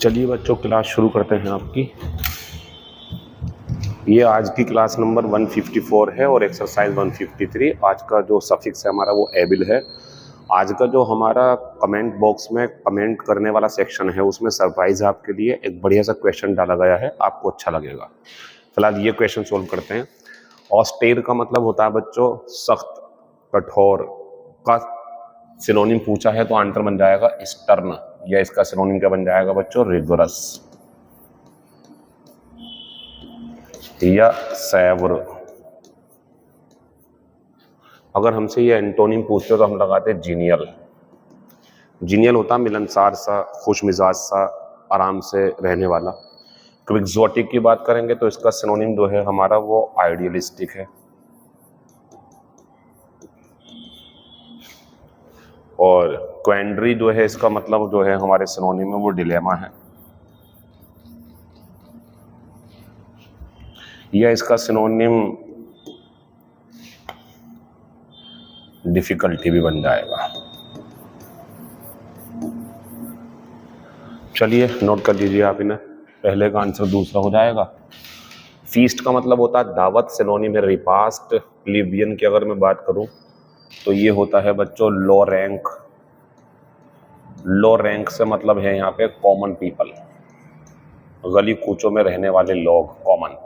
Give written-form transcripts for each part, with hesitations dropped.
चलिए बच्चों, क्लास शुरू करते हैं आपकी। ये आज की क्लास नंबर 154 है और एक्सरसाइज 153। आज का जो सफिक्स है हमारा वो एबिल है। आज का जो हमारा कमेंट बॉक्स में कमेंट करने वाला सेक्शन है उसमें सरप्राइज है आपके लिए। एक बढ़िया सा क्वेश्चन डाला गया है, आपको अच्छा लगेगा। फिलहाल ये क्वेश्चन सोल्व करते हैं। ऑस्टेर का मतलब होता है बच्चों सख्त, कठोर। का सिनोनिम पूछा है तो आंसर बन जाएगा स्टर्न, या इसका सिनोनिम क्या बन जाएगा बच्चों, रिगोरस या सैवर। अगर हमसे ये एंटोनिम पूछते हो तो हम लगाते हैं जीनियल। जीनियल होता मिलनसार सा, खुश मिजाज सा, आराम से रहने वाला। तो एक्सोटिक की बात करेंगे तो इसका सिनोनिम जो है हमारा वो आइडियलिस्टिक है। और क्वेंड्री जो है इसका मतलब जो है हमारे सिनोनिम में वो डिलेमा है, या इसका सिनोनिम डिफिकल्टी भी बन जाएगा। चलिए नोट कर लीजिए आप इन्हें, पहले का आंसर दूसरा हो जाएगा। फीस्ट का मतलब होता है दावत, सिनोनिम है रिपास्ट। प्लीबियन की अगर मैं बात करूं तो ये होता है बच्चों लो रैंक। लो रैंक से मतलब है यहाँ पे कॉमन पीपल, गली कूचों में रहने वाले लोग, कॉमन।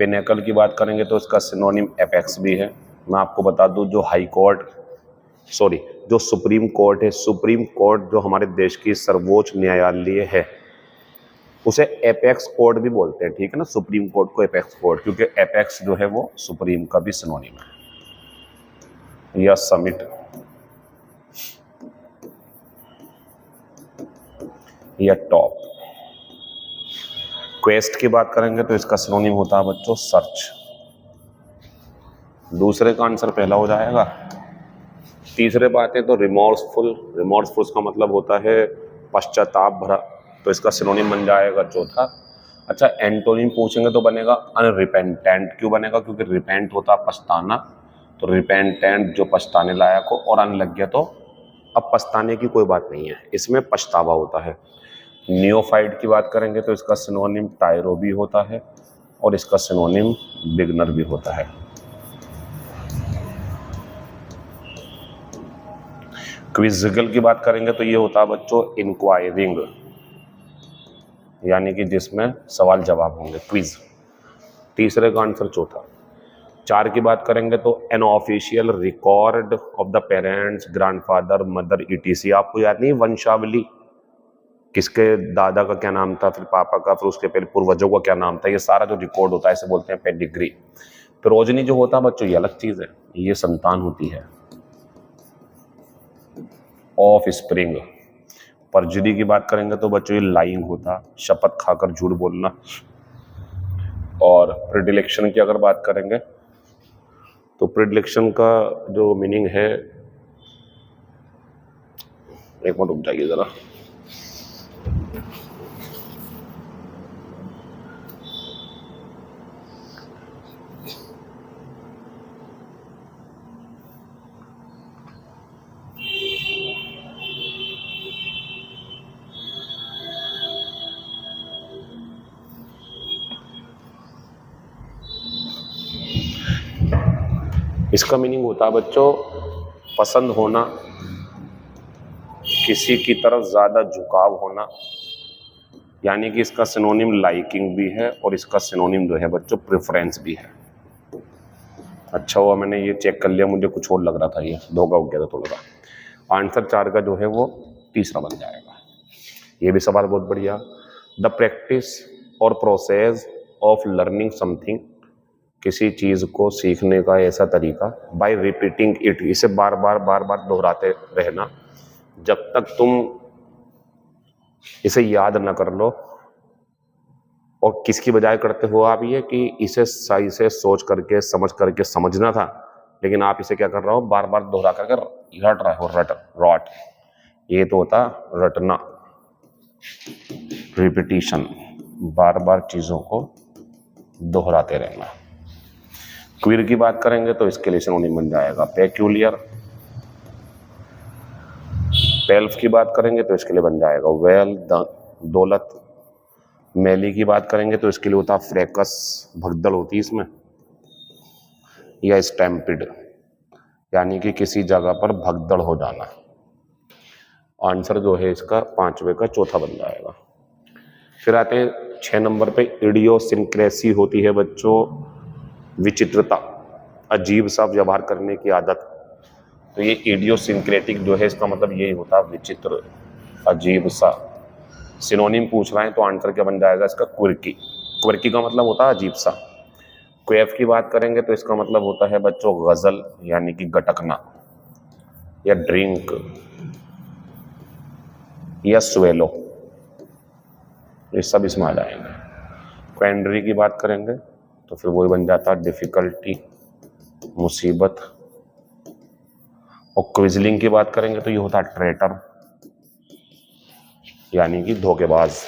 पिनेकल की बात करेंगे तो इसका सिनोनिम एपेक्स भी है। मैं आपको बता दूं जो सुप्रीम कोर्ट है, सुप्रीम कोर्ट जो हमारे देश की सर्वोच्च न्यायालय है उसे एपेक्स कोर्ट भी बोलते हैं, ठीक है ना। सुप्रीम कोर्ट को एपेक्स कोर्ट, क्योंकि एपेक्स जो है वो सुप्रीम का भी सिनोनिम है। या समिट या टॉप। क्वेस्ट की बात करेंगे तो इसका सिनोनिम होता है बच्चों सर्च। दूसरे का आंसर पहला हो जाएगा। तीसरे बात है तो रिमोर्सफुल। रिमोर्सफुल का मतलब होता है पश्चाताप भरा, तो इसका सिनोनिम बन जाएगा चौथा। अच्छा, एंटोनिम पूछेंगे तो बनेगा अनरिपेंटेंट। क्यों बनेगा? क्योंकि रिपेंट होता है पछताना, तो रिपेंटेंट जो पछताने लायक हो, और अन लग गया तो अब पछताने की कोई बात नहीं है, इसमें पछतावा होता है। नियोफाइट की बात करेंगे तो इसका सिनोनिम टायरो भी होता है और इसका सिनोनिम बिगनर भी होता है। क्विजिकल की बात करेंगे तो ये होता है बच्चों इंक्वायरिंग, यानी कि जिसमें सवाल जवाब होंगे, क्विज। तीसरे का आंसर चौथा। चार की बात करेंगे तो an official record of the parents, grandfather, mother, etc. आपको याद नहीं वंशावली, किसके दादा का क्या नाम था, फिर पापा का, फिर उसके पहले पूर्वजों का क्या नाम था, ये सारा जो रिकॉर्ड होता है इसे बोलते हैं पेडिग्री। प्रोजनी जो होता है बच्चों ये अलग चीज है, ये संतान होती है। Of spring. परजुरी की बात करेंगे तो बच्चों ये लाइंग होता, शपथ खाकर झूठ बोलना। और प्रिडिलेक्शन की अगर बात करेंगे तो प्रिडिलेक्शन का जो मीनिंग है, एक मिनट रुक जाइए जरा। इसका मीनिंग होता है बच्चों पसंद होना, किसी की तरफ ज्यादा झुकाव होना, यानी कि इसका सिनोनिम लाइकिंग भी है और इसका सिनोनिम जो है बच्चों प्रेफरेंस भी है। अच्छा हुआ मैंने ये चेक कर लिया, मुझे कुछ और लग रहा था, ये धोखा हो गया था थोड़ा सा। आंसर चार का जो है वो तीसरा बन जाएगा। ये भी सवाल बहुत बढ़िया। द प्रैक्टिस और प्रोसेस ऑफ लर्निंग समथिंग, किसी चीज को सीखने का ऐसा तरीका, बाय रिपीटिंग इट, इसे बार बार दोहराते रहना जब तक तुम इसे याद न कर लो। और किसकी बजाय करते हो आप ये कि इसे सही से सोच करके समझ करके समझना था, लेकिन आप इसे क्या कर रहे हो, बार बार दोहरा करके रट रहे हो। रॉट, ये तो होता रटना, रिपीटिशन, बार बार चीजों को दोहराते रहना। क्विर की बात करेंगे तो इसके लिए सिनोनिम बन जाएगा पेक्यूलियर। पेल्फ की बात करेंगे तो इसके लिए बन जाएगा वेल डन। दौलत। मैली की बात करेंगे तो इसके लिए होता है फ्रैकस, भगदड़ होती है इसमें। या स्टैम्पिड, यानी कि किसी जगह पर भगदड़ हो जाना। आंसर जो है इसका 5वें का चौथा बन जाएगा। फिर आते हैं 6 नंबर पे, इडियोसिंक्रेसी होती है बच्चों विचित्रता, अजीब सा व्यवहार करने की आदत। तो ये इडियोसिंक्रेटिक जो है इसका मतलब यही होता है विचित्र, अजीब सा। सिनोनिम पूछ रहा है तो आंसर क्या बन जाएगा इसका? क्विर्की। क्विर्की का मतलब होता है अजीब सा। क्वेफ की बात करेंगे तो इसका मतलब होता है बच्चों गजल, यानी कि गटकना। या ड्रिंक, या स्वेलो, ये सब इसमें आ जाएंगे। क्वेंडरी की बात करेंगे तो फिर वही बन जाता है डिफिकल्टी, मुसीबत। और क्विजलिंग की बात करेंगे तो ये होता है ट्रेटर, यानी कि धोखेबाज,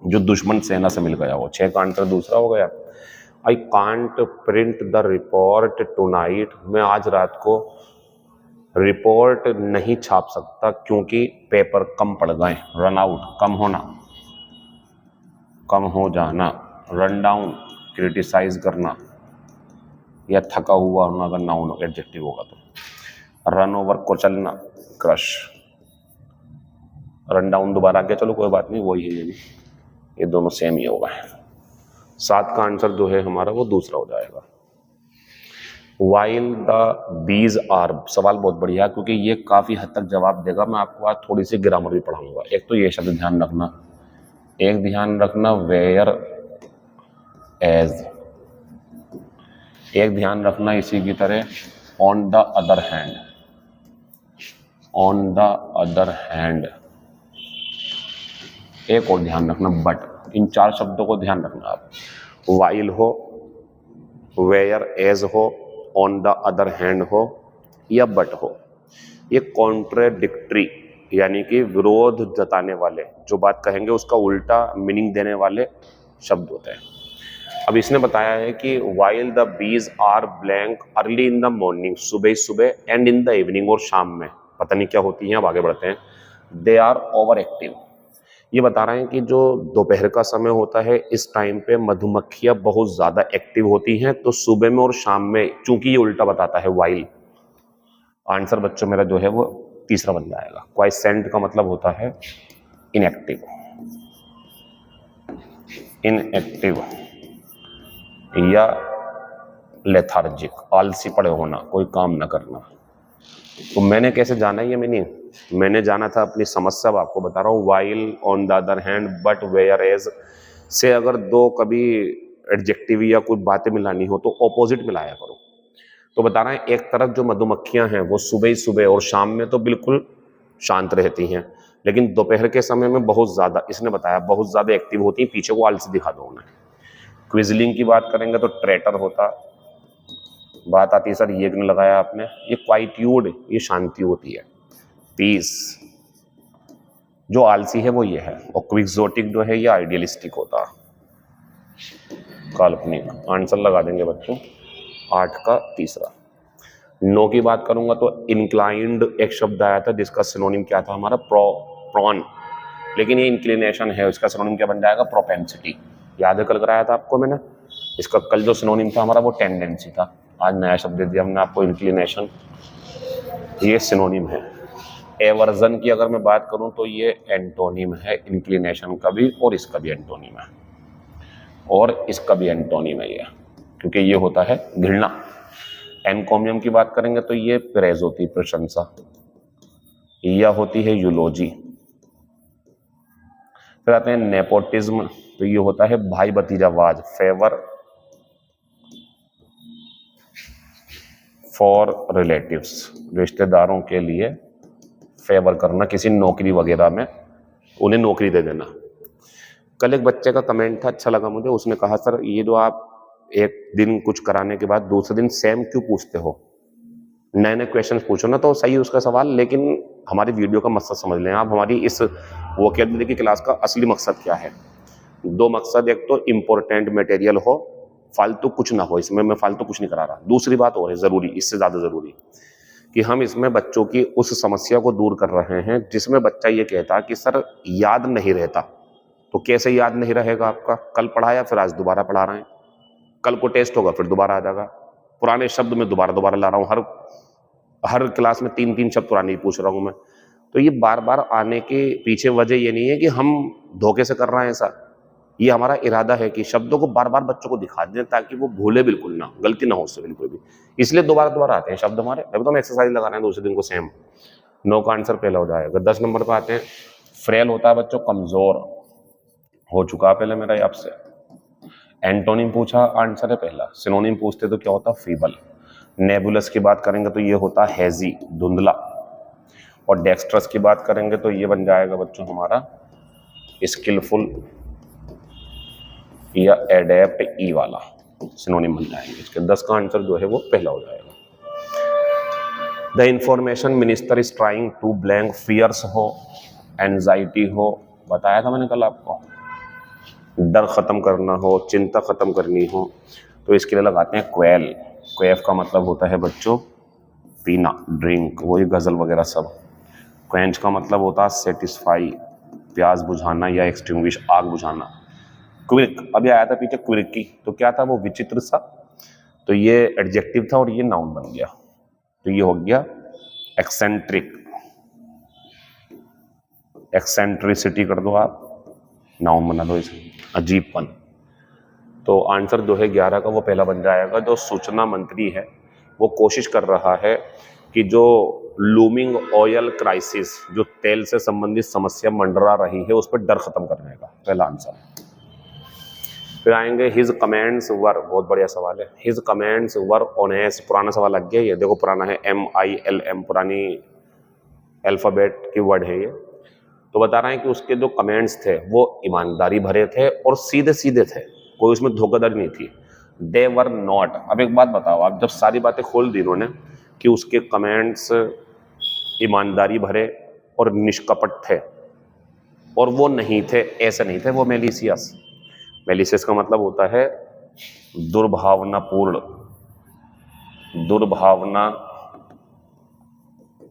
जो दुश्मन सेना से मिल गया हो। 6 का आंसर दूसरा हो गया। I can't print the report tonight, मैं आज रात को रिपोर्ट नहीं छाप सकता क्योंकि पेपर कम पड़ गए। रन आउट, कम होना, कम हो जाना। रन डाउन, क्रिटिसाइज करना। या थका हुआ होना अगर नाउन एडजेक्टिव होगा तो। रन ओवर, कुचलना, क्रश। रन डाउन दोबारा आ गया, चलो कोई बात नहीं, वही है ये दोनों सेम ही होगा। 7 का आंसर जो है हमारा वो दूसरा हो जाएगा। वाइल द बीज आर, सवाल बहुत बढ़िया क्योंकि ये काफी हद तक जवाब देगा। मैं आपको आज थोड़ी सी ग्रामर भी पढ़ाऊंगा। एक तो ये शब्द ध्यान रखना, एक ध्यान रखना वेयर एज, एक ध्यान रखना इसी की तरह on the other hand, on the other hand. एक और ध्यान रखना बट। इन 4 शब्दों को ध्यान रखना आप। वाइल हो, वेयर एज हो, ऑन द अदर हैंड हो, या बट हो। ये कॉन्ट्रेडिक्टरी, यानी कि विरोध जताने वाले, जो बात कहेंगे उसका उल्टा मीनिंग देने वाले शब्द होते हैं। अब इसने बताया है कि while the bees are blank early in the morning, सुबह सुबह, एंड इन द इवनिंग, और शाम में, पता नहीं क्या होती है। अब आगे बढ़ते हैं। दे आर ओवर एक्टिव, ये बता रहे हैं कि जो दोपहर का समय होता है इस टाइम पे मधुमक्खियां बहुत ज्यादा एक्टिव होती हैं, तो सुबह में और शाम में, चूंकि ये उल्टा बताता है वाइल, आंसर बच्चों मेरा जो है वो तीसरा बन जाएगा। क्वाइसेंट का मतलब होता है इनएक्टिव, इनएक्टिव या लेथार्जिक, आलसी पड़े होना, कोई काम ना करना। तो मैंने कैसे जाना ये मैंने जाना था अपनी समस्या, आपको बता रहा हूँ। While, on the other hand, but, whereas से अगर दो कभी एडजेक्टिव या कुछ बातें मिलानी हो तो ऑपोजिट मिलाया करो। तो बता रहे हैं एक तरफ जो मधुमक्खियां हैं वो सुबह ही सुबह और शाम में तो बिल्कुल शांत रहती हैं, लेकिन दोपहर के समय में बहुत ज्यादा, इसने बताया बहुत ज्यादा एक्टिव होती हैं। पीछे को आलसी दिखा दो उन्हें। क्विजलिंग की बात करेंगे तो ट्रेटर होता, बात आती है सर ये क्यों लगाया आपने, ये क्वाइट्यूड, ये शांति होती है। पीस, जो आलसी है वो ये है। और क्विक्सोटिक जो है ये आइडियलिस्टिक होता, काल्पनिक। आंसर लगा देंगे बच्चों 8 का तीसरा। नो की बात करूंगा तो इंक्लाइंड एक शब्द आया था जिसका सिनोनिम क्या था हमारा? प्रॉन, लेकिन ये इंक्लिनेशन है, इसका सिनोनिम क्या बन जाएगा? प्रोपेंसिटी। याद है कल कराया था आपको मैंने, इसका कल जो सिनोनिम था हमारा वो टेंडेंसी था। आज नया शब्द दे दिया हमने आपको, इंक्लिनेशन, ये सिनोनिम है। एवर्जन की अगर मैं बात करूं तो ये एंटोनिम है, इंक्लिनेशन का भी और इसका भी एंटोनिम है, और इसका भी एंटोनिम है ये, क्योंकि ये होता है घृणा। एनकोमियम की बात करेंगे तो ये प्रेज होती है, प्रशंसा, यह होती है यूलोजी। फिर आते हैं नेपोटिज्म, तो ये होता है भाई भतीजावाद, फेवर फॉर रिलेटिव्स, रिश्तेदारों के लिए फेवर करना, किसी नौकरी वगैरह में उन्हें नौकरी दे देना। कल एक बच्चे का कमेंट था, अच्छा लगा मुझे, उसने कहा सर ये जो आप एक दिन कुछ कराने के बाद दूसरे दिन सेम क्यों पूछते हो, नए नए क्वेश्चन पूछो ना। तो सही है उसका सवाल, लेकिन हमारी वीडियो का मकसद समझ लें आप, हमारी इस वोकैबुलरी की क्लास का असली मकसद क्या है। 2 मकसद, एक तो इम्पोर्टेंट मटेरियल हो, फालतू कुछ ना हो, इसमें मैं फालतू कुछ नहीं करा रहा। दूसरी बात और है जरूरी, इससे ज्यादा जरूरी, कि हम इसमें बच्चों की उस समस्या को दूर कर रहे हैं जिसमें बच्चा ये कहता कि सर याद नहीं रहता। तो कैसे याद नहीं रहेगा आपका? कल पढ़ाया फिर आज दोबारा पढ़ा रहे हैं, कल को टेस्ट होगा फिर दोबारा आ जाएगा। पुराने शब्द में दोबारा दोबारा ला रहा हूँ, हर हर क्लास में 3-3 शब्द पुराने ही पूछ रहा हूँ मैं। तो ये बार बार आने के पीछे वजह ये नहीं है कि हम धोखे से कर रहे हैं ऐसा, ये हमारा इरादा है कि शब्दों को बार बार बच्चों को दिखा दें ताकि वो भूले बिल्कुल ना, गलती ना हो उससे बिल्कुल भी। इसलिए दोबारा दोबारा आते हैं शब्द हमारे। अभी तो हम एक्सरसाइज लगा रहे हैं दूसरे दिन को सेम। 9 का आंसर पहला हो जाएगा। 10 नंबर पे आते हैं। फ्रेल होता है बच्चों, कमजोर हो चुका पहले मेरा ये आपसे। एंटोनिम पूछा, आंसर है पहला। सिनोनिम पूछते तो क्या होता? फीबल। नेबुलस की बात करेंगे तो ये होता हैजी, धुंधला। और डेक्स्ट्रस की बात करेंगे तो ये बन जाएगा बच्चों हमारा स्किलफुल या एडेप्ट, ई वाला सिनोनिम बन जाएंगे इसके। 10 का आंसर जो है वो पहला हो जाएगा। The information minister is trying to blank, fears हो, एंजाइटी हो, बताया था मैंने कल आपको, डर खत्म करना हो, चिंता खत्म करनी हो, तो इसके लिए लगाते हैं क्वेल। क्वेफ का मतलब होता है बच्चों पीना, ड्रिंक, वही गजल वगैरह सब। क्वेंच का मतलब होता है सेटिस्फाई, प्यास बुझाना या एक्सटिंग्विश, आग बुझाना। क्विक, अभी आया था पीछे क्विर्की, तो क्या था वो? विचित्र सा। तो ये एडजेक्टिव था और ये नाउन बन गया, तो ये हो गया एक्सेंट्रिक। एक्सेंट्रिसिटी कर दो आप, नाउन बना दो इसे, अजीबपन। तो आंसर जो है 11 का वो पहला बन जाएगा। जो सूचना मंत्री है वो कोशिश कर रहा है कि जो लूमिंग ऑयल क्राइसिस, जो तेल से संबंधित समस्या मंडरा रही है, उस पर डर खत्म करने का, पहला आंसर। फिर आएंगे हिज कमेंट्स वर, बहुत बढ़िया सवाल है। हिज कमेंट्स वर ऑनेस्ट, पुराना सवाल लग गया ये, देखो पुराना है, MILM, पुरानी अल्फाबेट की वर्ड है ये। तो बता रहे हैं कि उसके जो कमेंट्स थे वो ईमानदारी भरे थे और सीधे सीधे थे, कोई उसमें धोखाधड़ी नहीं थी। दे वर नॉट। अब एक बात बताओ आप, जब सारी बातें खोल दी उन्होंने कि उसके कमेंट्स ईमानदारी भरे और निष्कपट थे और वो नहीं थे, ऐसे नहीं थे, वो मेलिशियस। मेलिशियस का मतलब होता है दुर्भावनापूर्ण, दुर्भावना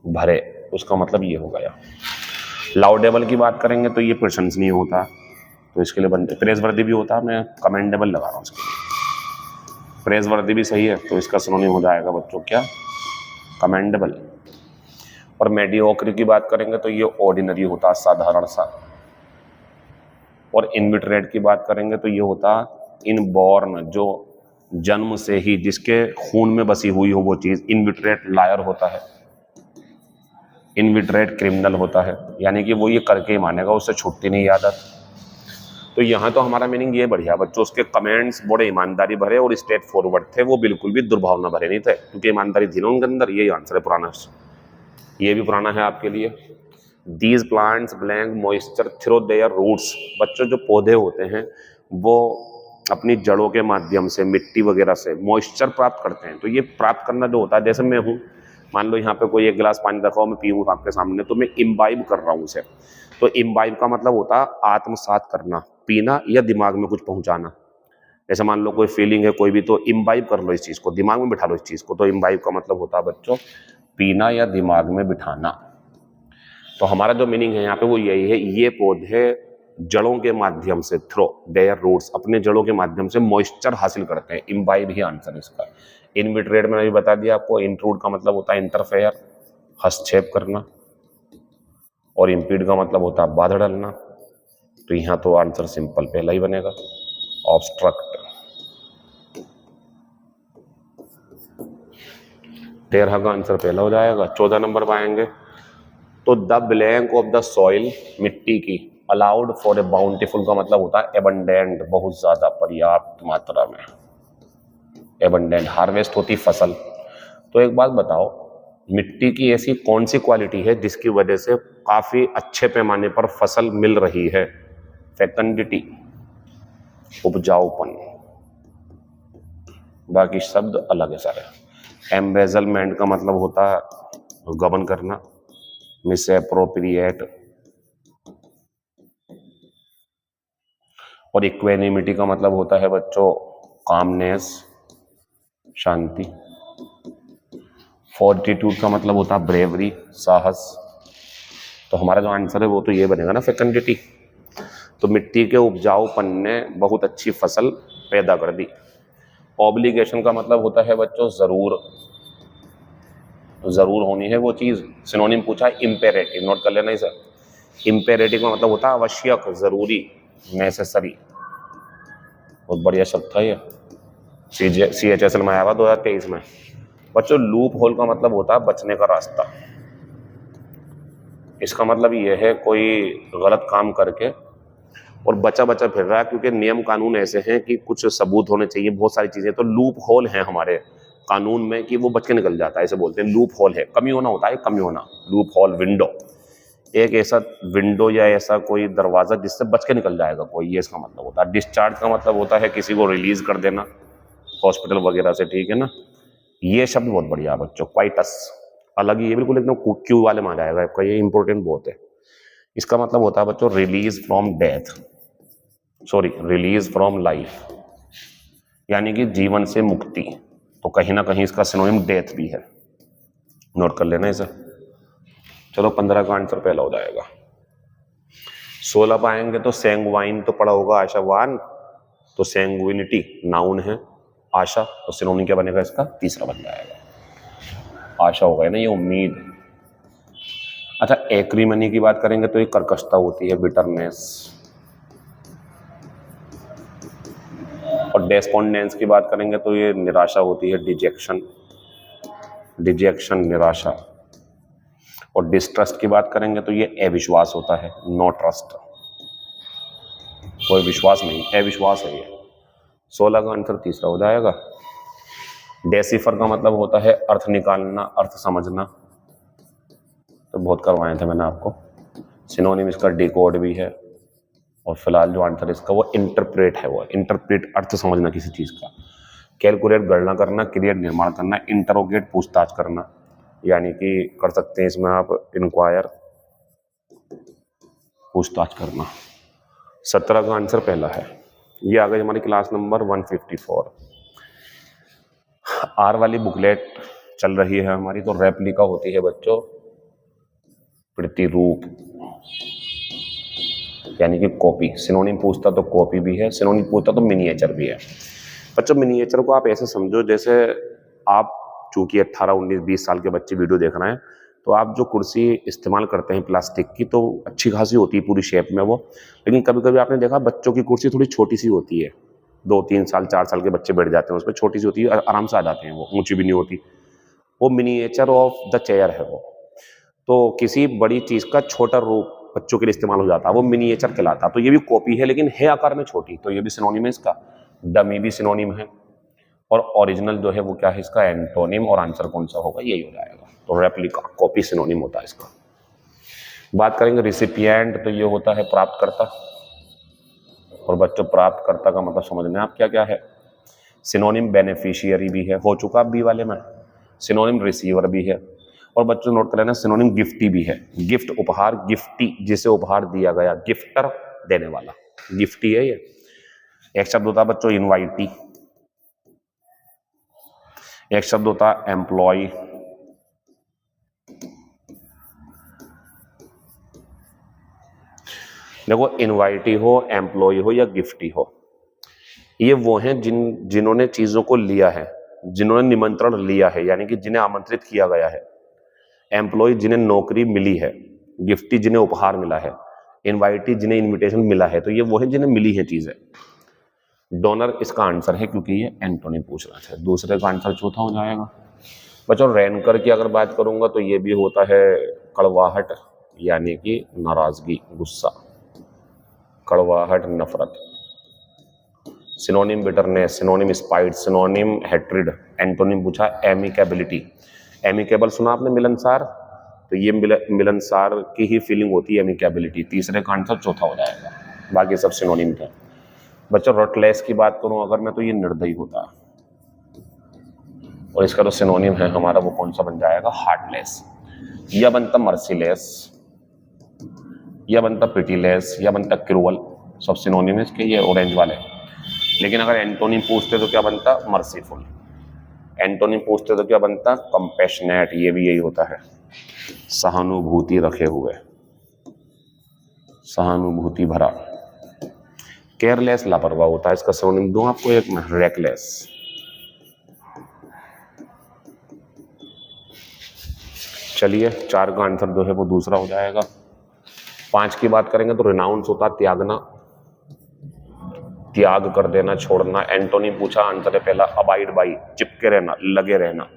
भरे, उसका मतलब ये हो गया। लाउडेबल की बात करेंगे तो ये प्रशंसनीय होता, तो इसके लिए बनते। प्रेजवर्दी भी होता, मैं कमेंडेबल लगा रहा हूँ इसके लिए। प्रेजवर्दी भी सही है, तो इसका सिनोनिम हो जाएगा बच्चों क्या? कमेंडेबल। और मेडियोक्र की बात करेंगे तो ये ऑर्डिनरी होता, साधारण सा। और इनविटरेट की बात करेंगे तो ये होता इनबॉर्न, जो जन्म से ही जिसके खून में बसी हुई हो वो चीज। इनविटरेट लायर होता है, इनविटरेट क्रिमिनल होता है, यानी कि वो ये करके ही मानेगा, उससे छुट्टी नहीं आदत। तो यहाँ तो हमारा मीनिंग ये बढ़िया बच्चों, उसके कमेंट्स बड़े ईमानदारी भरे और स्ट्रेट फॉरवर्ड थे, वो बिल्कुल भी दुर्भावना भरे नहीं थे, क्योंकि ईमानदारी थी ना उनके अंदर। यही आंसर है पुराना, ये भी पुराना है आपके लिए। These plants blank moisture through their roots, बच्चों जो पौधे होते हैं वो अपनी जड़ों के माध्यम से, मिट्टी वगैरह से मॉइस्चर प्राप्त करते हैं। तो ये प्राप्त करना जो होता है, जैसे मैं हूँ, मान लो यहाँ पे कोई 1 गिलास पानी रखा हो, मैं पीऊँ आपके सामने, तो मैं इम्बाइब कर रहा हूँ उसे। तो इम्बाइब का मतलब होता है आत्मसात करना, पीना या दिमाग में कुछ पहुंचाना। जैसे मान लो कोई फीलिंग है कोई भी, तो इम्बाइब कर लो इस चीज को, दिमाग में बिठा लो इस चीज को। तो इम्बाइब का मतलब होता है बच्चों पीना या दिमाग में बिठाना। तो हमारा जो मीनिंग है यहाँ पे वो यही है, ये पौधे जड़ों के माध्यम से, थ्रो देयर रूट्स, अपने जड़ों के माध्यम से मॉइस्चर हासिल करते हैं। इम्बाइब ही आंसर है इसका। इनविटरेट मैंने भी बता दिया आपको। इंट्रूड का मतलब होता है इंटरफेयर, हस्तक्षेप करना। और इम्पीड का मतलब होता है बाधा डालना। तो यहाँ तो आंसर सिंपल पहला ही बनेगा, ऑब्स्ट्रक्ट। 13 का आंसर पहला हो जाएगा। 14 नंबर पर आएंगे तो the blank of the soil, मिट्टी की, अलाउड फॉर ए बाउंटीफुल का मतलब होता है एबंडेंट, बहुत ज्यादा, पर्याप्त मात्रा में। एबंडेंट, हार्वेस्ट होती फसल। तो एक बात बताओ, मिट्टी की ऐसी कौन सी क्वालिटी है जिसकी वजह से काफी अच्छे पैमाने पर फसल मिल रही है? फेकंडिटी, उपजाऊपन, बाकी शब्द अलग है सारे। एम्बेजलमेंट का मतलब होता है गबन करना, मिसएप्रोप्रिएट। और इक्वेनिमिटी का मतलब होता है बच्चों कामनेस, शांति। फोर्टिट्यूड का मतलब होता है ब्रेवरी, साहस। तो हमारा जो आंसर है वो तो ये बनेगा ना, फेकंडिटी। तो मिट्टी के उपजाऊपन ने बहुत अच्छी फसल पैदा कर दी। ऑब्लिगेशन का मतलब होता है बच्चों जरूर, जरूर होनी है वो चीज। सिनोनिम पूछा इम्पेरेटिव, नोट कर लेना इसे। इम्पेरेटिव का मतलब होता है आवश्यक, जरूरी, नेसेसरी। बहुत बढ़िया शब्द था ये, CHSL में आया हुआ 2023 में। बच्चों लूप होल का मतलब होता है बचने का रास्ता। इसका मतलब ये है कोई गलत काम करके और बचा बचा फिर रहा है, क्योंकि नियम कानून ऐसे हैं कि कुछ सबूत होने चाहिए, बहुत सारी चीजें। तो लूप होल है हमारे कानून में कि वो बच के निकल जाता है, ऐसे बोलते हैं लूप होल है। कमी होना होता है, कमी होना। लूप होल विंडो, एक ऐसा विंडो या ऐसा कोई दरवाजा जिससे बच के निकल जाएगा कोई, ये इसका मतलब होता है। डिस्चार्ज का मतलब होता है किसी को रिलीज कर देना हॉस्पिटल वगैरह से, ठीक है ना। ये शब्द बहुत बढ़िया है बच्चों, क्वाइटस अलग ही, ये बिल्कुल एकदम क्यू वाले में आ जाएगा आपका, ये इंपॉर्टेंट बहुत है। इसका मतलब होता है बच्चों release from death, sorry release from life, यानी कि जीवन से मुक्ति। तो कहीं ना कहीं इसका सिनोनिम डेथ भी है, नोट कर लेना इसे। चलो 15 का आंसर पहला हो जाएगा। 16 पाएंगे तो सैंग्वाइन तो पड़ा होगा आशावान, तो सैंग्विनिटी नाउन है, आशा तो सिनोनिम क्या बनेगा इसका, तीसरा बन जाएगा। आशा होगा ना, ये उम्मीद। अच्छा एक्रीमनी की बात करेंगे तो ये कर्कशता होती है, बिटरनेस। और डेस्पोंडेंस की बात करेंगे तो ये निराशा होती है, डिजेक्शन, डिजेक्शन निराशा। और डिस्ट्रस्ट की बात करेंगे तो ये अविश्वास होता है, नो ट्रस्ट, कोई विश्वास नहीं, अविश्वास है ये। 16 का आंसर तीसरा हो जाएगा। डेसिफर का मतलब होता है अर्थ निकालना, अर्थ समझना। तो बहुत करवाए थे मैंने आपको। सिनोनिम इसका डिकोड भी है। और फिलहाल जो आंसर इसका वो इंटरप्रेट है, वो इंटरप्रेट अर्थ समझना किसी चीज का। कैलकुलेट गणना करना, क्रिएट निर्माण करना, इंटरोगेट पूछताछ करना, यानी कि कर सकते हैं इसमें आप इंक्वायर, पूछताछ करना। 17 का आंसर पहला है। ये आ गई हमारी क्लास नंबर 154। आर वाली बुकलेट चल रही है हमारी, तो रेप्लिका होती है बच्चों प्रतिरूप, यानी कि कॉपी। सिनोनिम पूछता तो कॉपी भी है, सिनोनिम पूछता तो मिनिएचर भी है। बच्चों मिनिएचर को आप ऐसे समझो जैसे आप चूंकि 18, 19, 20 साल के बच्चे वीडियो देख रहे हैं, तो आप जो कुर्सी इस्तेमाल करते हैं प्लास्टिक की, तो अच्छी खासी होती है पूरी शेप में वो, लेकिन कभी कभी आपने देखा बच्चों की कुर्सी थोड़ी छोटी सी होती है, 2, 3 साल 4 साल के बच्चे बैठ जाते हैं उसमें, छोटी सी होती है, आराम से आ जाते हैं, वो ऊंची भी नहीं होती। वो मिनिएचर ऑफ द चेयर है वो। तो किसी बड़ी चीज का छोटा रूप बच्चों के लिए इस्तेमाल हो जाता है, वो मिनिएचर कहलाता है। तो ये भी कॉपी है लेकिन है आकार में छोटी, तो ये भी सिनोनिम है इसका। डमी भी सिनोनिम है। और ओरिजिनल जो है वो क्या है इसका, एंटोनिम। और आंसर कौन सा होगा, यही हो जाएगा। तो रेप्लिका, कॉपी सिनोनिम होता है इसका। बात करेंगे रिसिपिएंट, तो ये होता है प्राप्तकर्ता। और बच्चों प्राप्तकर्ता का मतलब समझना आप क्या क्या है। सिनोनिम बेनिफिशियरी भी है, हो चुका बी वाले में। सिनोनिम रिसीवर भी है। और बच्चों नोट कर लेना सिनोनिम गिफ्टी भी है। गिफ्ट उपहार, गिफ्टी जिसे उपहार दिया गया, गिफ्टर देने वाला, गिफ्टी है ये। एक शब्द होता है बच्चों इनवाइटी, एक शब्द होता है एम्प्लॉय, देखो इनवाइटी हो, एम्प्लॉय हो या गिफ्टी हो, ये वो हैं जिन्होंने चीजों को लिया है, जिन्होंने निमंत्रण लिया है, यानी कि जिन्हें आमंत्रित किया गया है। एम्प्लॉय जिन्हें नौकरी मिली है, गिफ्टी जिन्हें उपहार मिला है, इनवाइटी जिन्हें इनविटेशन मिला है। तो ये वो है जिन्हें मिली है चीजें। डोनर इसका आंसर है, क्योंकि ये एंटोनिम पूछ रहा था। दूसरे का आंसर चौथा हो जाएगा। बच्चों रैनकर की अगर बात करूंगा तो ये भी होता है कड़वाहट, यानी कि नाराजगी, गुस्सा, कड़वाहट, नफरत। Synonym bitterness, synonym spite, synonym hatred. Antonym पूछा एमिकेबिलिटी। एमिकेबल सुना आपने, मिलनसार, तो ये मिलनसार की ही फीलिंग होती है एमिकेबिलिटी। तीसरे का आंसर चौथा हो जाएगा, बाकी सब सिनोनिम थे। बच्चों रटलेस की बात करूं अगर मैं, तो ये निर्दयी होता है। और इसका जो सिनोनिम है हमारा वो कौन सा बन जाएगा, हार्टलेस। या बनता मर्सीलेस, या बनता पिटीलेस, या बनता क्रूअल, सब सिनोनिम है इसके, ये ऑरेंज वाले। लेकिन अगर एंटोनिम पूछते तो क्या बनता, मर्सीफुल। एंटोनिम पूछते तो क्या बनता? कंपैशनेट, ये भी यही होता है, सहानुभूति रखे हुए, सहानुभूति भरा। केयरलेस लापरवाह होता है, इसका सिनोनिम दूं आपको एक में, रेकलेस। चलिए 4 का आंसर जो है वो दूसरा हो जाएगा। 5 की बात करेंगे तो रिनाउंस होता है त्यागना, त्याग कर देना, छोड़ना। एंटोनिम पूछा, आंसर है पहला अबाइड बाई, चिपके रहना, लगे रहना।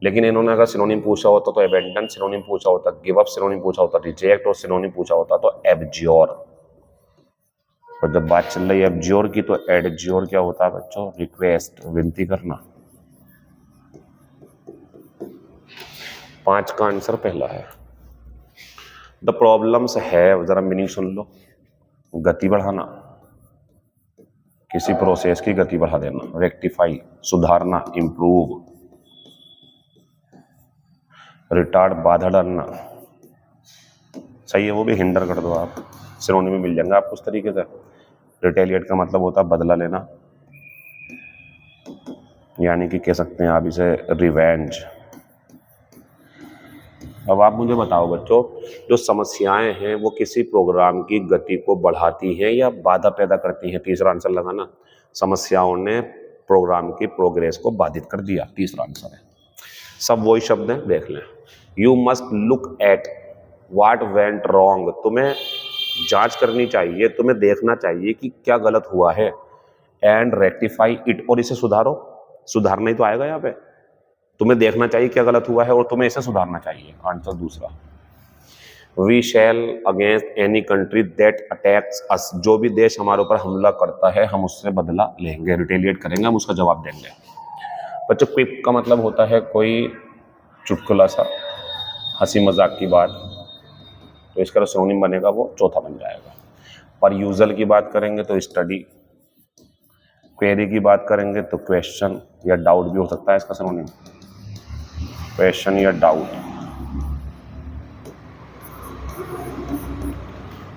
लेकिन इन्होंने अगर सिनोनिम पूछा होता तो एबेंडन, सिनोनिम पूछा होता गिव अप, सिनोनिम पूछा होता रिजेक्ट, और सिनोनिम पूछा होता तो एब्ज्योर। और जब बात चल रही है एब्ज्योर की तो एडज्योर क्या होता है बच्चों? रिक्वेस्ट, विनती करना। 5 का आंसर पहला है। द प्रॉब्लम्स है, जरा मीनिंग सुन लो। गति बढ़ाना, किसी प्रोसेस की गति बढ़ा देना। रेक्टिफाई, सुधारना, इंप्रूव। रिटार्ड, बाधा डालना, सही है, वो भी हिंडर कर दो आप, सिनोनिम में मिल जाएंगे आपको उस तरीके से। रिटेलिएट का मतलब होता है बदला लेना, यानी कि कह सकते हैं आप इसे रिवेंज। अब आप मुझे बताओ बच्चों, जो समस्याएं हैं वो किसी प्रोग्राम की गति को बढ़ाती हैं या बाधा पैदा करती हैं? तीसरा आंसर लगाना, समस्याओं ने प्रोग्राम की प्रोग्रेस को बाधित कर दिया, तीसरा आंसर है। सब वही शब्द हैं, देख लें। You must look at what went wrong, तुम्हें जांच करनी चाहिए, तुम्हें देखना चाहिए कि क्या गलत हुआ है। एंड रेक्टिफाई इट, और इसे सुधारो, सुधारना ही तो आएगा यहाँ पे। तुम्हें देखना चाहिए क्या गलत हुआ है और तुम्हें इसे सुधारना चाहिए, आंसर दूसरा। We shall against any country that attacks us, जो भी देश हमारे ऊपर हमला करता है हम उससे बदला लेंगे, रिटेलिएट करेंगे, हम उसका जवाब देंगे। बच्चों क्विप का मतलब होता है कोई चुटकुला सा, हंसी मजाक की बात, तो इसका सिनोनिम बनेगा वो चौथा बन जाएगा। पर यूजल की बात करेंगे तो स्टडी, क्वेरी की बात करेंगे तो क्वेश्चन या डाउट भी हो सकता है इसका सिनोनिम, क्वेश्चन या डाउट।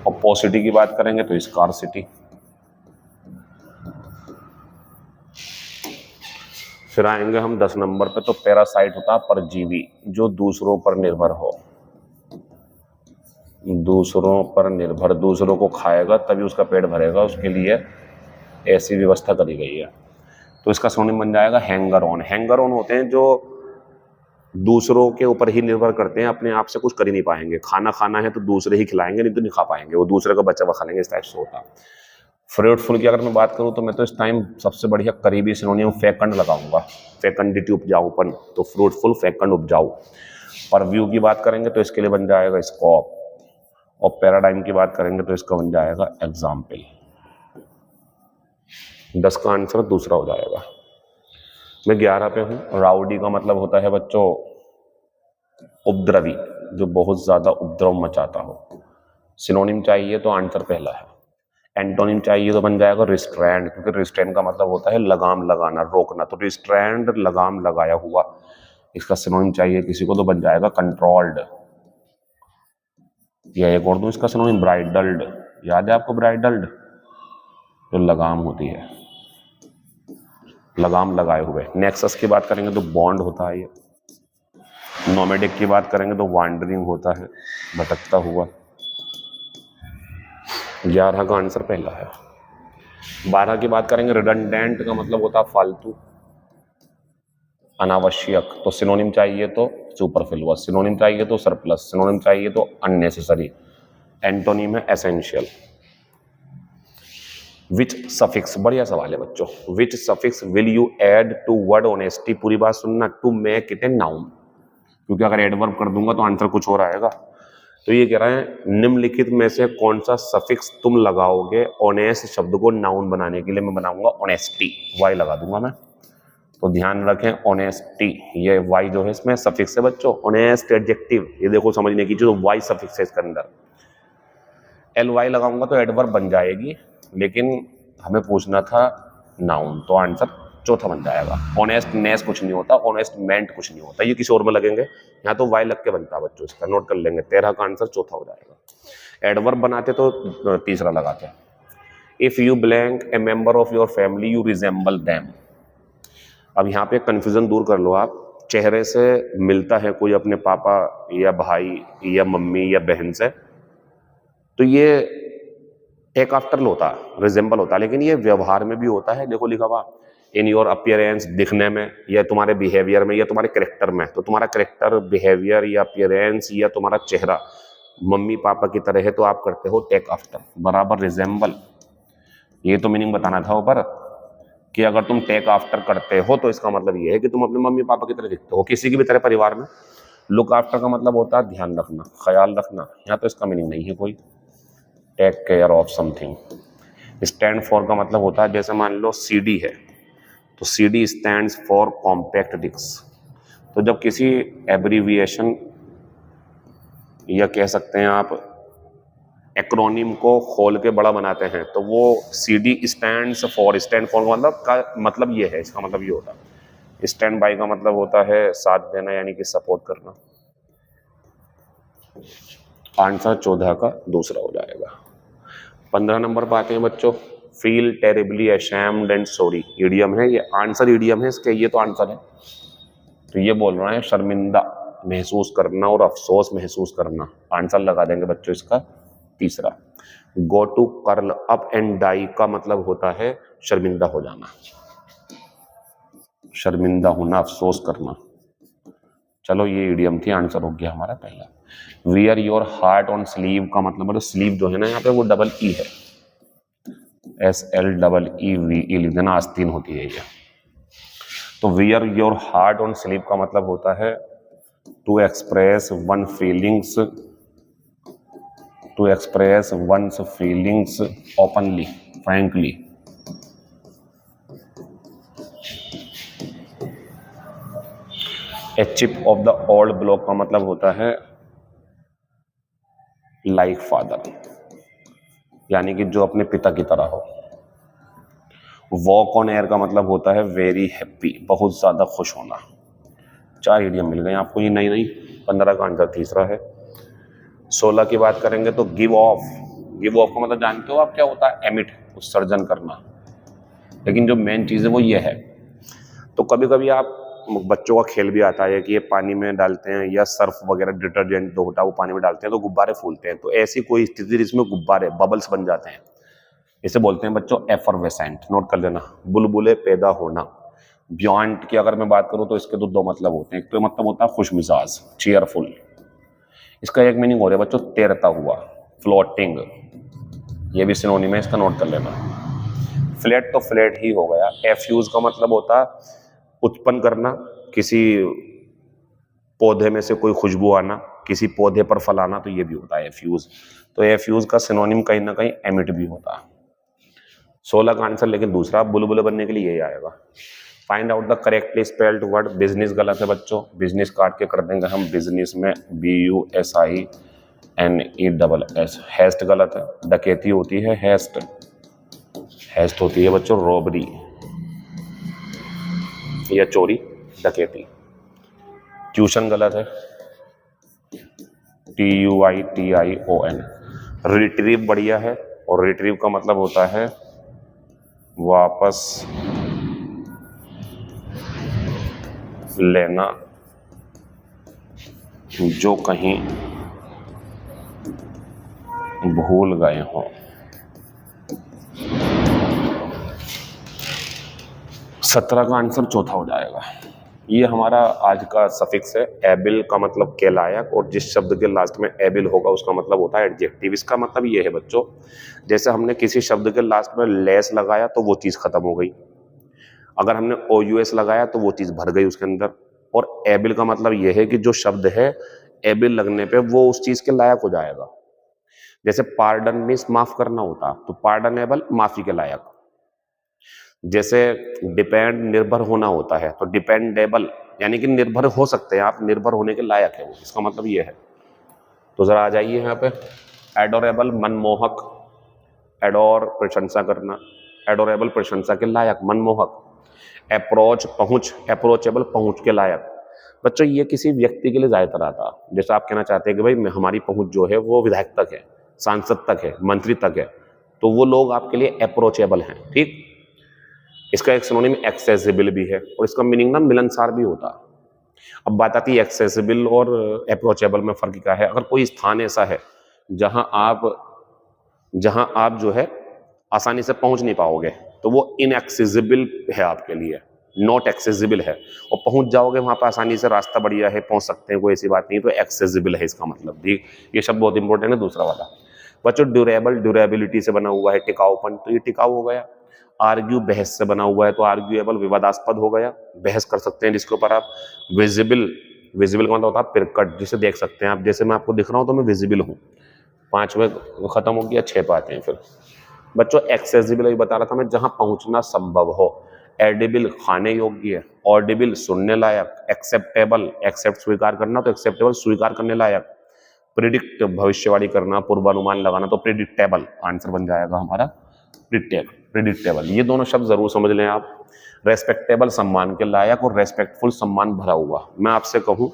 और पॉसिटी की बात करेंगे तो स्कार्सिटी। फिर आएंगे हम 10 नंबर पे, तो पैरासाइट होता है परजीवी, जो दूसरों पर निर्भर हो, दूसरों पर निर्भर, दूसरों को खाएगा तभी उसका पेट भरेगा, उसके लिए ऐसी व्यवस्था करी गई है। तो इसका सिनोनिम बन जाएगा हैंगर ऑन। हैंगर ऑन होते हैं जो दूसरों के ऊपर ही निर्भर करते हैं, अपने आप से कुछ कर ही नहीं पाएंगे। खाना खाना है तो दूसरे ही खिलाएंगे, नहीं तो नहीं खा पाएंगे, वो दूसरे का बचा हुआ खा लेंगे, इस टाइप से होता। फ्रूटफुल की अगर मैं बात करूं तो मैं तो इस टाइम सबसे बढ़िया करीबी सिनोनिम फेकंड लगाऊंगा, फेकंडिटी, उपजाऊपन, तो फ्रूटफुल, फेकंड, उपजाऊ। पर व्यू की बात करेंगे तो इसके लिए बन जाएगा स्कोप, और पैराडाइम की बात करेंगे तो इसका बन जाएगा एग्जाम्पल। 10 का आंसर दूसरा हो जाएगा। मैं 11 पे हूं। राउडी का मतलब होता है बच्चों उपद्रवी, जो बहुत ज्यादा उपद्रव मचाता हो। सिनोनिम चाहिए तो आंसर पहला है। एंटोनिम चाहिए तो बन जाएगा रिस्ट्रेंड, क्योंकि रिस्ट्रेंड का मतलब होता है लगाम लगाना, रोकना, तो रिस्ट्रेंड, लगाम लगाया हुआ। इसका सिनोनिम चाहिए किसी को तो बन जाएगा कंट्रोल्ड। या एक और दूं इसका सिनोनिम, ब्राइडल्ड। याद है आपको ब्राइडल्ड? जो लगाम होती है, लगाम लगाए हुए। नेक्सस की बात करेंगे तो बॉन्ड होता है ये। नोमैडिक की बात करेंगे तो वांडरिंग होता है, भटकता हुआ। 11 का आंसर पहला है। 12 की बात करेंगे, रिडंडेंट का मतलब होता है फालतू, अनावश्यक, तो सिनोनिम चाहिए तो सुपरफ्लुअस, सिनोनिम चाहिए तो सरप्लस, सिनोनिम चाहिए तो अननेसेसरी, एंटोनिम है एसेंशियल। विच सफिक्स, बढ़िया सवाल है बच्चों, which suffix will you add to word honesty, पूरी बात सुनना, to make it a noun, क्योंकि अगर एडवर्ब कर दूंगा तो आंसर कुछ और आएगा। तो ये कह रहे हैं निम्नलिखित में से कौन सा सफिक्स तुम लगाओगे ऑनेस्ट शब्द को नाउन बनाने के लिए? मैं बनाऊंगा ऑनेस्टी, वाई लगा दूंगा मैं। तो ध्यान रखें ऑनेस्टी, ये वाई जो है इसमें सफिक्स है बच्चों। ऑनेस्ट एडजेक्टिव, ये देखो समझने की चीज, वाई सफिक्स है इसके अंदर। एल वाई लगाऊंगा तो एडवर्ब बन जाएगी, लेकिन हमें पूछना था नाउन, तो आंसर चौथा बन जाएगा। ऑनेस्टनेस कुछ नहीं होता, ऑनेस्टमेंट कुछ नहीं होता, ये किसी और में लगेंगे, यहाँ तो वाई लग के बनता है बच्चों, इसका नोट कर लेंगे। 13 का आंसर चौथा हो जाएगा। एडवर्ब बनाते तो तीसरा लगाते। If you blank A member of your family you resemble them, अब यहाँ पे कंफ्यूजन दूर कर लो आप, चेहरे से मिलता है कोई अपने पापा या भाई या मम्मी या बहन से, तो ये टेक आफ्टर होता है, रिजेंबल होता है, लेकिन ये व्यवहार में भी होता है। देखो लिखा हुआ इन योर अपीयरेंस, दिखने में, या तुम्हारे बिहेवियर में, या तुम्हारे करेक्टर में। तो तुम्हारा करेक्टर, बिहेवियर या अपीयरेंस या तुम्हारा चेहरा मम्मी पापा की तरह है तो आप करते हो टेक आफ्टर बराबर रिजेंबल। ये तो मीनिंग बताना था ऊपर कि अगर तुम टेक आफ्टर करते हो तो इसका मतलब ये है कि तुम अपने मम्मी पापा की तरह दिखते हो, किसी की भी तरह परिवार में। लुक आफ्टर का मतलब होता है ध्यान रखना, ख्याल रखना, यहाँ तो इसका मीनिंग नहीं है कोई। Take care of something. Stand for का मतलब होता है, जैसे मान लो सीडी है तो CD stands for compact disc. तो जब किसी एब्रीविएशन या कह सकते हैं आप एक्रोनिम को खोल के बड़ा बनाते हैं तो वो CD stands for, stand for मतलब का मतलब ये है, इसका मतलब ये होता है। स्टैंड बाय का मतलब होता है साथ देना, यानी कि सपोर्ट करना। आंसर 14 का दूसरा हो जाएगा। 15 नंबर पर आते हैं बच्चों, feel terribly ashamed and sorry. Idiom है ये, आंसर ईडियम है इसके, ये तो आंसर है। तो ये बोल रहा है शर्मिंदा महसूस करना और अफसोस महसूस करना। आंसर लगा देंगे बच्चों इसका तीसरा। Go to curl up and die का मतलब होता है शर्मिंदा हो जाना, शर्मिंदा होना, अफसोस करना। चलो ये ईडियम थी, आंसर हो गया हमारा पहला। Wear your heart on sleeve का मतलब स्लीव जो है ना यहाँ पे वो डबल ई है, SLEEV लिख देना, आस्तीन होती है ये। तो wear your heart on sleeve का मतलब होता है to express one feelings, to express one's feelings openly, frankly. A chip off the old block का मतलब होता है लाइक फादर, यानी कि जो अपने पिता की तरह हो। वॉक ऑन एयर का मतलब होता है वेरी हैप्पी, बहुत ज्यादा खुश होना। 4 इडियम मिल गए आपको, ये नहीं 15 का आंसर तीसरा है। 16 की बात करेंगे तो गिव ऑफ। गिव ऑफ का मतलब जानते हो आप क्या होता है? एमिट, उत्सर्जन करना। लेकिन जो मेन चीज है वो ये है। तो कभी कभी आप बच्चों का खेल भी आता है कि ये पानी में डालते हैं या सर्फ वगैरह डिटर्जेंट जो होता है वो पानी में डालते हैं तो गुब्बारे फूलते हैं। तो ऐसी कोई स्थिति जिसमें गुब्बारे बबल्स बन जाते हैं, इसे बोलते हैं बच्चों एफरवेसेंट। नोट कर लेना, बुलबुले पैदा होना। ब्यॉन्ट की अगर मैं बात करूं तो इसके तो 2 मतलब होते हैं। एक तो मतलब होता है खुश मिजाज, चीयरफुल। इसका एक मीनिंग हो रहा है बच्चों तैरता हुआ, फ्लोटिंग। ये भी सिनोनिम है, इसका नोट कर लेना। फ्लैट तो फ्लैट ही हो गया। एफ्यूज का मतलब होता है उत्पन्न करना, किसी पौधे में से कोई खुशबू आना, किसी पौधे पर फल आना, तो ये भी होता है एफ्यूज। तो एफ्यूज का सिनोनिम कहीं ना कहीं एमिट भी होता है। 16 का आंसर लेकिन दूसरा, बुलबुले बनने के लिए यही आएगा। Find out the correctly spelled word. Business गलत है बच्चों, बिजनेस काट के कर देंगे हम। बिजनेस में BUSINESS। हेस्ट गलत है, डकैती होती है हेस्ट, हेस्ट होती है बच्चों रॉबरी या चोरी, डकैती। ट्यूशन गलत है, TUITION। रिट्रीव बढ़िया है, और रिट्रीव का मतलब होता है वापस लेना जो कहीं भूल गए हों। 17 का आंसर चौथा हो जाएगा। ये हमारा आज का सफिक्स है। एबिल का मतलब के लायक, और जिस शब्द के लास्ट में एबिल होगा उसका मतलब होता है एडजेक्टिव। इसका मतलब ये है बच्चों, जैसे हमने किसी शब्द के लास्ट में लेस लगाया तो वो चीज खत्म हो गई, अगर हमने OUS लगाया तो वो चीज भर गई उसके अंदर। और एबिल का मतलब ये है कि जो शब्द है एबिल लगने पे वो उस चीज के लायक हो जाएगा। जैसे पार्डन मीन्स माफ करना होता, तो पार्डनेबल माफी के लायक। जैसे डिपेंड निर्भर होना होता है, तो डिपेंडेबल यानी कि निर्भर हो सकते हैं आप, निर्भर होने के लायक है वो, इसका मतलब ये है। तो जरा आ जाइए यहाँ पे। एडोरेबल मनमोहक, एडोर प्रशंसा करना, एडोरेबल प्रशंसा के लायक, मनमोहक। अप्रोच पहुंच, अप्रोचेबल पहुंच के लायक। बच्चों ये किसी व्यक्ति के लिए ज्यादातर आता, जैसे आप कहना चाहते हैं कि भाई हमारी पहुंच जो है वो विधायक तक है, सांसद तक है, मंत्री तक है, तो वो लोग आपके लिए अप्रोचेबल हैं। ठीक, इसका एक सिनोनिम एक्सेसिबल भी है और इसका मीनिंग ना मिलनसार भी होता है। अब बात आती है एक्सेसिबल और अप्रोचेबल में फर्क क्या है। अगर कोई स्थान ऐसा है जहां आप जो है आसानी से पहुंच नहीं पाओगे तो वो इनएक्सेसिबल है आपके लिए, नॉट एक्सेसिबल है। और पहुंच जाओगे वहां पर आसानी से, रास्ता बढ़िया है, पहुंच सकते हैं, कोई ऐसी बात नहीं, तो एक्सेसिबल है इसका मतलब। ठीक, ये शब्द बहुत इंपॉर्टेंट है। दूसरा वाला बच्चों ड्यूरेबल, ड्यूरेबिलिटी से बना हुआ है, टिकाऊपन, तो ये टिकाऊ हो गया। आर्ग्यू, बहस से बना हुआ है, तो आर्ग्यूएबल विवादास्पद हो गया, बहस कर सकते हैं जिसके ऊपर आप। विजिबल, विजिबल का मतलब होता है प्रकट, जिसे देख सकते हैं आप। जैसे मैं आपको दिख रहा हूं तो मैं विजिबल हूं। 5वें खत्म हो गया, 6 पे आते हैं फिर बच्चों। एक्सेसिबल बता रहा था मैं, जहां पहुंचना संभव हो। एडिबल, खाने योग्य। ऑडिबल, सुनने लायक। एक्सेप्टेबल, एक्सेप्ट स्वीकार करना, तो एक्सेप्टेबल स्वीकार करने लायक। प्रिडिक्ट, भविष्यवाणी करना, पूर्वानुमान लगाना, तो प्रिडिक्टेबल आंसर बन जाएगा हमारा, प्रिडिक्टेबल। ये दोनों शब्द जरूर समझ लें आप। रेस्पेक्टेबल, सम्मान के लायक, और रेस्पेक्टफुल, सम्मान भरा हुआ। मैं आपसे कहूं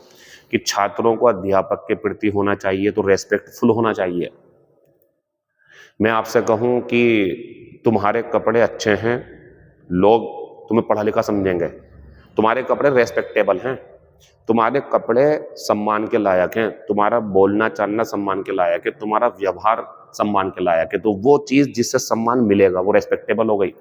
कि छात्रों को अध्यापक के प्रति होना चाहिए तो रेस्पेक्टफुल होना चाहिए। मैं आपसे कहूं कि तुम्हारे कपड़े अच्छे हैं, लोग तुम्हें पढ़ा लिखा समझेंगे। तुम्हारे कपड़े रेस्पेक्टेबल हैं, तुम्हारे कपड़े सम्मान के लायक हैं, तुम्हारा बोलना चालना सम्मान के लायक है, तुम्हारा व्यवहार सम्मान के लायक है, तो वो चीज जिससे सम्मान मिलेगा वो रेस्पेक्टेबल हो गई।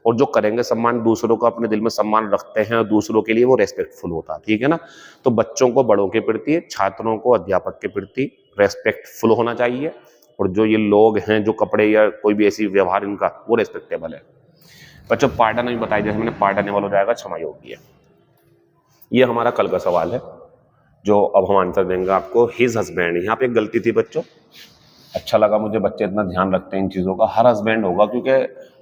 और जो करेंगे सम्मान, दूसरों को अपने दिल में सम्मान रखते हैं और दूसरों के लिए, वो रेस्पेक्टफुल होता है। ठीक है ना। तो बच्चों को बड़ों के प्रति, छात्रों को अध्यापक के प्रति रेस्पेक्टफुल होना चाहिए। और जो ये लोग हैं, जो कपड़े या कोई भी ऐसी व्यवहार इनका, वो रेस्पेक्टेबल है। बच्चों पार्डन अभी बताया, जैसे मैंने पार्डनेबल हो जाएगा क्षमा योग्य है। ये हमारा कल का सवाल है जो अब हम आंसर देंगे आपको। हिज हस्बैंड, यहाँ पे एक गलती थी बच्चों। अच्छा लगा मुझे, बच्चे इतना ध्यान रखते हैं इन चीजों का। हर हस्बैंड होगा, क्योंकि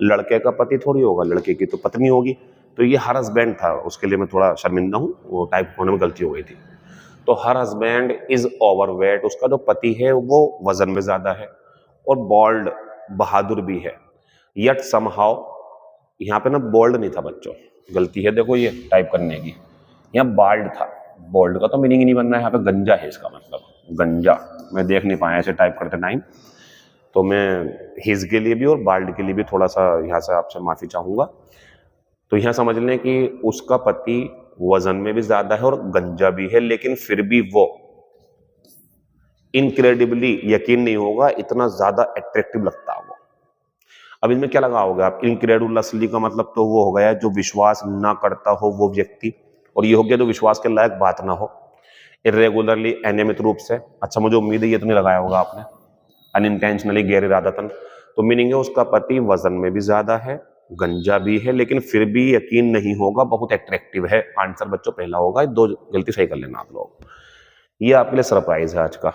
लड़के का पति थोड़ी होगा, लड़के की तो पत्नी होगी। तो ये हर हस्बैंड था, उसके लिए मैं थोड़ा शर्मिंदा हूँ, वो टाइप होने में गलती हो गई थी। तो हर हस्बैंड इज ओवरवेट, उसका जो पति है वो वजन में ज्यादा है। और बॉल्ड, बहादुर भी है। यट समहाउ, यहाँ पे ना बोल्ड नहीं था बच्चों, गलती है देखो ये टाइप करने की, यहाँ बाल्ड था। बोल्ड का तो मीनिंग ही नहीं बन रहा है, यहाँ पे गंजा है इसका मतलब, गंजा। मैं देख नहीं पाया ऐसे टाइप करते टाइम, तो मैं हिज के लिए भी और बाल्ड के लिए भी थोड़ा सा यहाँ से आपसे माफी चाहूंगा। तो यहाँ समझ लें कि उसका पति वजन में भी ज्यादा है और गंजा भी है, लेकिन फिर भी वो इनक्रेडिबली, यकीन नहीं होगा, इतना ज्यादा अट्रैक्टिव लगता है वो। अब इनमें क्या लगा होगा आप, इनक्रेडुलसली का मतलब तो वो हो गया जो विश्वास ना करता हो वो व्यक्ति, और ये हो गया जो विश्वास के लायक बात ना हो। इरेगुलरली, अनियमित रूप से। अच्छा मुझे उम्मीद है ये तो नहीं लगाया होगा आपने। अनइंटेंशनली, गैर इरादतन। तो मीनिंग है उसका पति वजन में भी ज्यादा है, गंजा भी है, लेकिन फिर भी यकीन नहीं होगा, बहुत अट्रैक्टिव है। आंसर बच्चों पहला होगा। 2 गलती सही कर लेना आप लोग। ये आपके लिए सरप्राइज है आज का।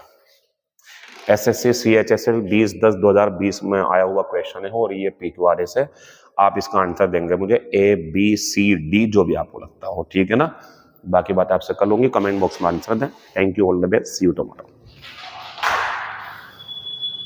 एसएससी CHSL 20/10/2020 में आया हुआ क्वेश्चन है और ये PQRS है। आप इसका आंसर देंगे मुझे ABCD, जो भी आपको लगता हो। ठीक है ना। बाकी बात आपसे कर लूंगी, कमेंट बॉक्स में आंसर दें। Thank you, all the best, see you tomorrow.